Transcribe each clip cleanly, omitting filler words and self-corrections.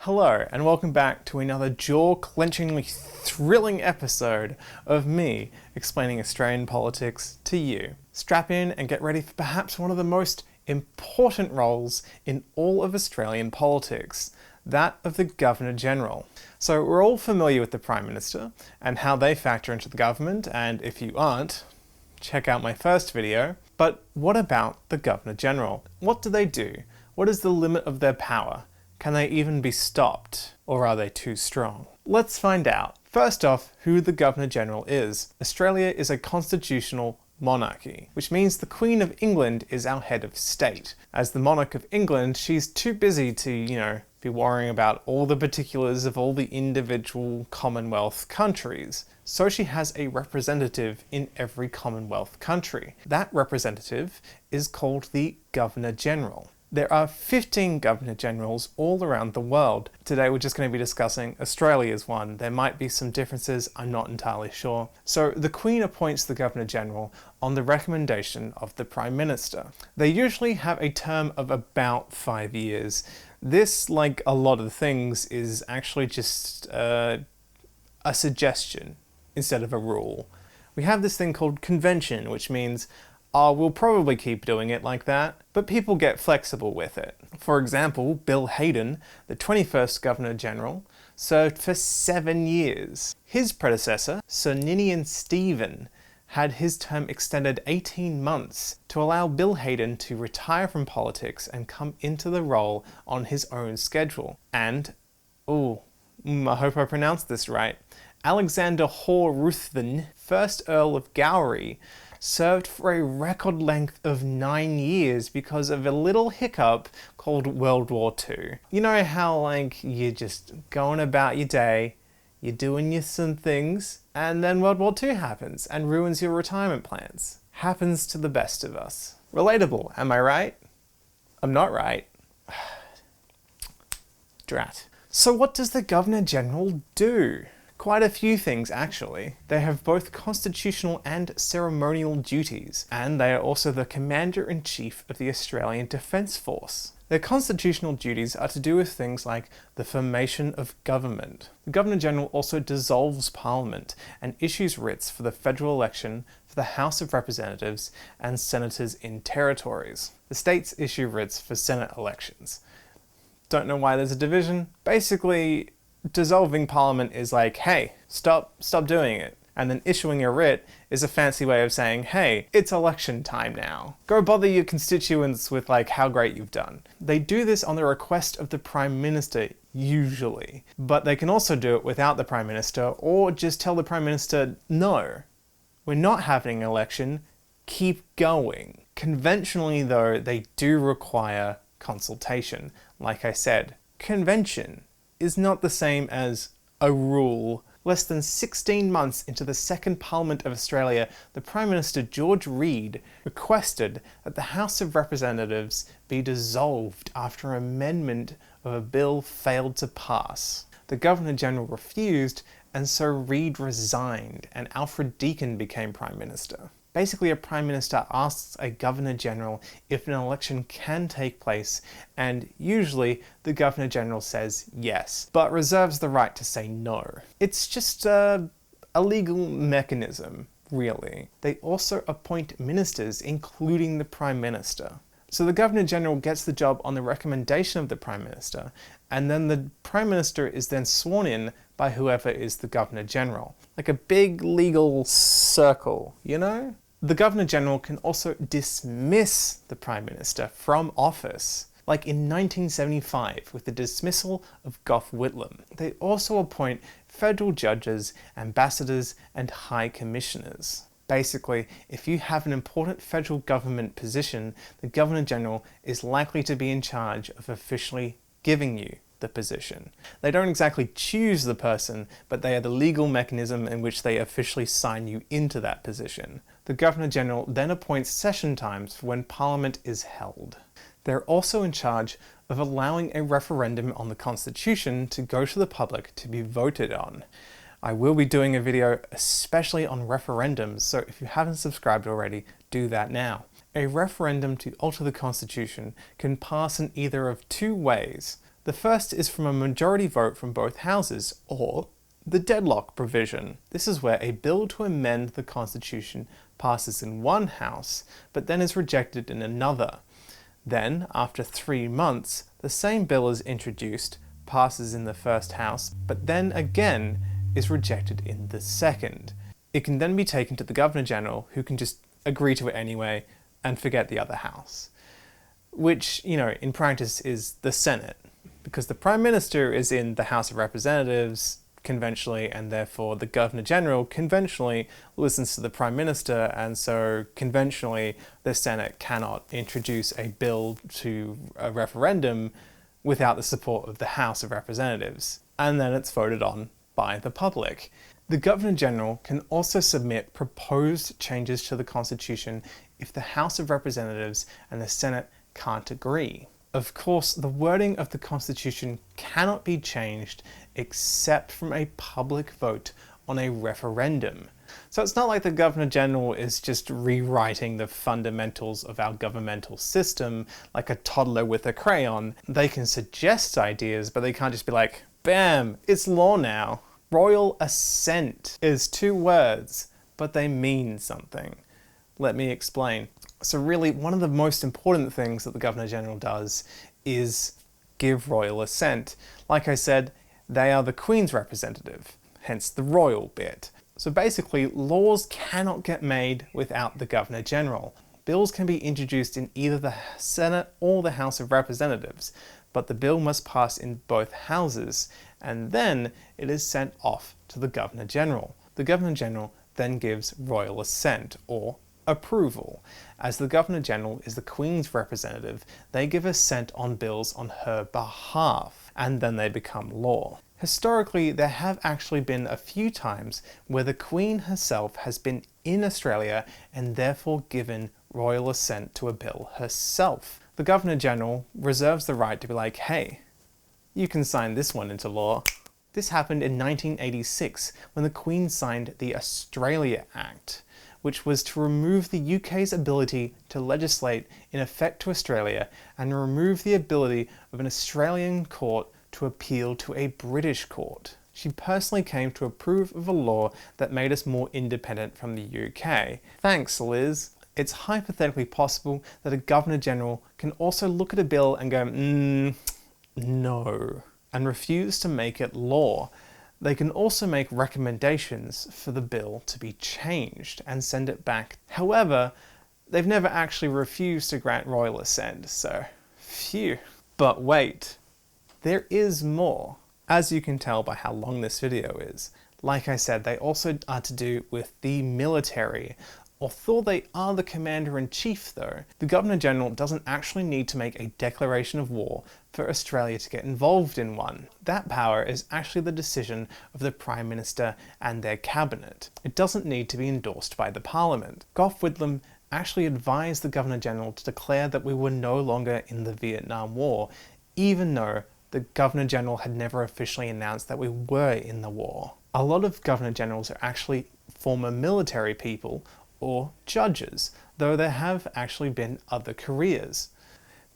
Hello, and welcome back to another jaw-clenchingly thrilling episode of me explaining Australian politics to you. Strap in and get ready for perhaps one of the most important roles in all of Australian politics, that of the Governor-General. So we're all familiar with the Prime Minister and how they factor into the government, and if you aren't, check out my first video. But what about the Governor-General? What do they do? What is the limit of their power? Can they even be stopped? Or are they too strong? Let's find out. First off, who the Governor-General is. Australia is a constitutional monarchy, which means the Queen of England is our head of state. As the monarch of England, she's too busy to, be worrying about all the particulars of all the individual Commonwealth countries. So she has a representative in every Commonwealth country. That representative is called the Governor-General. There are 15 Governor-Generals all around the world. Today we're just going to be discussing Australia's one. There might be some differences, I'm not entirely sure. So the Queen appoints the Governor-General on the recommendation of the Prime Minister. They usually have a term of about 5 years. This, like a lot of things, is actually just a suggestion instead of a rule. We have this thing called convention, which means we'll probably keep doing it like that, but people get flexible with it. For example, Bill Hayden, the 21st Governor-General, served for 7 years. His predecessor, Sir Ninian Stephen, had his term extended 18 months to allow Bill Hayden to retire from politics and come into the role on his own schedule. And, I hope I pronounced this right, Alexander Hore Ruthven, 1st Earl of Gowrie, served for a record length of 9 years because of a little hiccup called World War II. You know how, you're just going about your day, you're doing some things, and then World War II happens and ruins your retirement plans. Happens to the best of us. Relatable, am I right? I'm not right. Drat. So what does the Governor-General do? Quite a few things, actually. They have both constitutional and ceremonial duties, and they are also the Commander-in-Chief of the Australian Defence Force. Their constitutional duties are to do with things like the formation of government. The Governor-General also dissolves Parliament and issues writs for the federal election for the House of Representatives and senators in territories. The states issue writs for Senate elections. Don't know why there's a division. Basically, dissolving Parliament is like, hey, stop doing it. And then issuing a writ is a fancy way of saying, hey, it's election time now. Go bother your constituents with how great you've done. They do this on the request of the Prime Minister, usually. But they can also do it without the Prime Minister, or just tell the Prime Minister, no, we're not having an election, keep going. Conventionally though, they do require consultation. Like I said, convention is not the same as a rule. Less than 16 months into the second Parliament of Australia, the Prime Minister George Reid requested that the House of Representatives be dissolved after an amendment of a bill failed to pass. The Governor-General refused, and so Reid resigned, and Alfred Deakin became Prime Minister. Basically, a Prime Minister asks a Governor-General if an election can take place, and usually the Governor-General says yes, but reserves the right to say no. It's just a legal mechanism, really. They also appoint ministers, including the Prime Minister. So the Governor-General gets the job on the recommendation of the Prime Minister, and then the Prime Minister is then sworn in by whoever is the Governor-General. Like a big legal circle, you know? The Governor-General can also dismiss the Prime Minister from office, like in 1975 with the dismissal of Gough Whitlam. They also appoint federal judges, ambassadors, and high commissioners. Basically, if you have an important federal government position, the Governor-General is likely to be in charge of officially giving you the position. They don't exactly choose the person, but they are the legal mechanism in which they officially sign you into that position. The Governor-General then appoints session times for when Parliament is held. They're also in charge of allowing a referendum on the Constitution to go to the public to be voted on. I will be doing a video especially on referendums, so if you haven't subscribed already, do that now. A referendum to alter the Constitution can pass in either of two ways. The first is from a majority vote from both houses, or the deadlock provision. This is where a bill to amend the Constitution passes in one house, but then is rejected in another. Then, after 3 months, the same bill is introduced, passes in the first house, but then again is rejected in the second. It can then be taken to the Governor-General, who can just agree to it anyway and forget the other house. Which, in practice is the Senate, because the Prime Minister is in the House of Representatives conventionally, and therefore the Governor-General conventionally listens to the Prime Minister, and so conventionally the Senate cannot introduce a bill to a referendum without the support of the House of Representatives, and then it's voted on by the public. The Governor-General can also submit proposed changes to the Constitution if the House of Representatives and the Senate can't agree. Of course, the wording of the Constitution cannot be changed except from a public vote on a referendum. So it's not like the Governor-General is just rewriting the fundamentals of our governmental system like a toddler with a crayon. They can suggest ideas, but they can't just be like, bam, it's law now. Royal assent is 2 words, but they mean something. Let me explain. So really, one of the most important things that the Governor-General does is give royal assent. Like I said, they are the Queen's representative, hence the royal bit. So basically, laws cannot get made without the Governor-General. Bills can be introduced in either the Senate or the House of Representatives, but the bill must pass in both houses, and then it is sent off to the Governor-General. The Governor-General then gives royal assent, or approval. As the Governor-General is the Queen's representative, they give assent on bills on her behalf, and then they become law. Historically, there have actually been a few times where the Queen herself has been in Australia and therefore given royal assent to a bill herself. The Governor-General reserves the right to be like, hey, you can sign this one into law. This happened in 1986 when the Queen signed the Australia Act, which was to remove the UK's ability to legislate in effect to Australia and remove the ability of an Australian court to appeal to a British court. She personally came to approve of a law that made us more independent from the UK. Thanks, Liz. It's hypothetically possible that a Governor-General can also look at a bill and go, no, and refuse to make it law. They can also make recommendations for the bill to be changed and send it back. However, they've never actually refused to grant royal assent, so phew. But wait, there is more. As you can tell by how long this video is, like I said, they also are to do with the military. Although they are the Commander-in-Chief though, the Governor-General doesn't actually need to make a declaration of war for Australia to get involved in one. That power is actually the decision of the Prime Minister and their Cabinet. It doesn't need to be endorsed by the Parliament. Gough Whitlam actually advised the Governor-General to declare that we were no longer in the Vietnam War, even though the Governor-General had never officially announced that we were in the war. A lot of Governor-Generals are actually former military people or judges, though there have actually been other careers.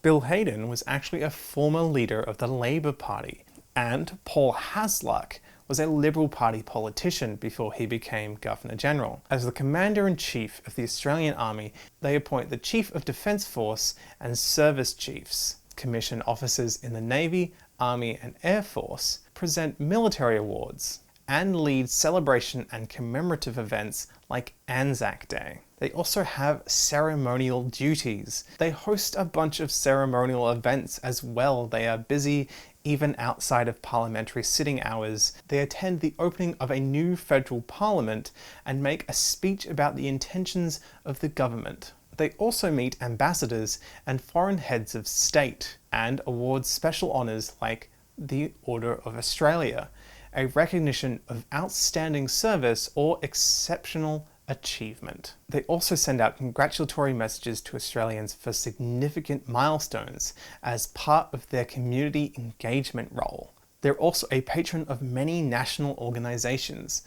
Bill Hayden was actually a former leader of the Labour Party, and Paul Hasluck was a Liberal Party politician before he became Governor-General. As the Commander-in-Chief of the Australian Army, they appoint the Chief of Defence Force and Service Chiefs, commission officers in the Navy, Army and Air Force, present military awards, and lead celebration and commemorative events like Anzac Day. They also have ceremonial duties. They host a bunch of ceremonial events as well. They are busy even outside of parliamentary sitting hours. They attend the opening of a new federal parliament and make a speech about the intentions of the government. They also meet ambassadors and foreign heads of state and award special honours like the Order of Australia, a recognition of outstanding service or exceptional achievement. They also send out congratulatory messages to Australians for significant milestones as part of their community engagement role. They're also a patron of many national organisations,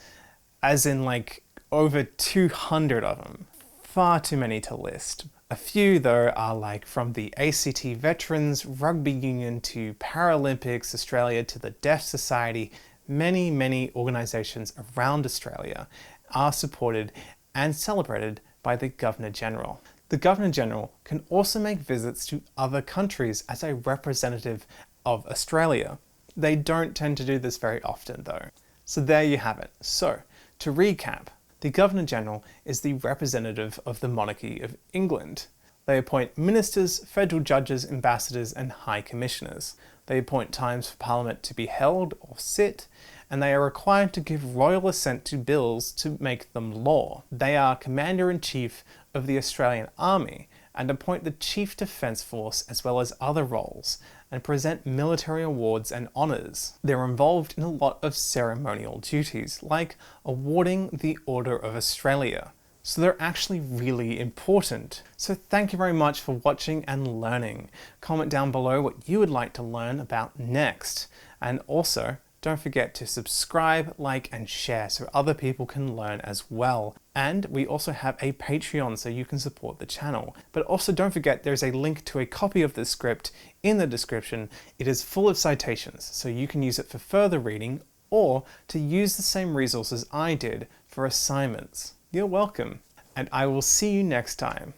as in like over 200 of them. Far too many to list. A few, though, are like from the ACT Veterans, Rugby Union to Paralympics Australia to the Deaf Society. Many organisations around Australia are supported and celebrated by the Governor-General. The Governor-General can also make visits to other countries as a representative of Australia. They don't tend to do this very often, though. So there you have it. So, to recap, the Governor-General is the representative of the monarchy of England. They appoint ministers, federal judges, ambassadors, and high commissioners. They appoint times for Parliament to be held or sit, and they are required to give royal assent to bills to make them law. They are Commander-in-Chief of the Australian Army and appoint the Chief Defence Force as well as other roles, and present military awards and honours. They're involved in a lot of ceremonial duties, like awarding the Order of Australia. So they're actually really important. So thank you very much for watching and learning. Comment down below what you would like to learn about next. And also, don't forget to subscribe, like, and share so other people can learn as well. And we also have a Patreon so you can support the channel. But also don't forget there's a link to a copy of the script in the description. It is full of citations, so you can use it for further reading or to use the same resources I did for assignments. You're welcome, and I will see you next time.